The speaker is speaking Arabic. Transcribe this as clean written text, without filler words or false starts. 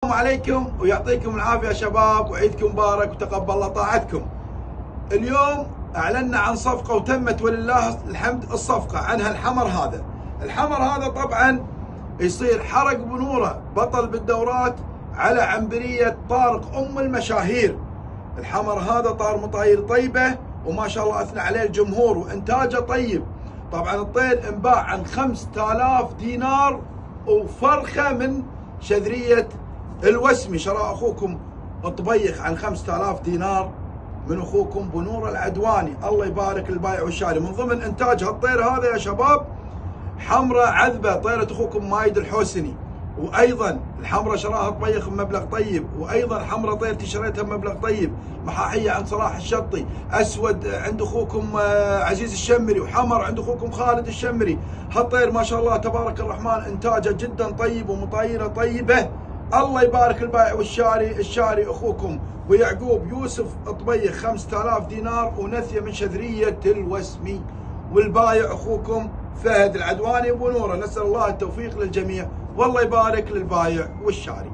السلام عليكم ويعطيكم العافية يا شباب، وعيدكم مبارك وتقبل الله طاعتكم. اليوم أعلنا عن صفقة وتمت ولله الحمد. الصفقة عنها الحمر هذا طبعا يصير حرق بنوره، بطل بالدورات على عنبرية طارق أم المشاهير. الحمر هذا طار مطاير طيبة وما شاء الله أثنى عليه الجمهور وإنتاجه طيب. طبعا الطير انباع عن 5000 دينار وفرخة من شذرية الوسمي. شرى أخوكم الطبيخ عن 5000 دينار من أخوكم بنور العدواني. الله يبارك البايع والشاري. من ضمن إنتاج هالطير هذا يا شباب حمرة عذبة طيرة أخوكم مايد الحوسني، وأيضا الحمرة شراها طبيخ بمبلغ طيب، وأيضا حمرة طيرتي شريتها بمبلغ طيب. محاحية عند صلاح الشطي، أسود عند أخوكم عزيز الشمري، وحمر عند أخوكم خالد الشمري. هالطير ما شاء الله تبارك الرحمن إنتاجه جدا طيب ومطايرة طيبة. الله يبارك البائع والشاري. الشاري أخوكم ويعقوب يوسف طبيخ 5000 دينار ونثية من شذرية الوسمي، والبايع أخوكم فهد العدواني ابو نوره. نسأل الله التوفيق للجميع والله يبارك للبايع والشاري.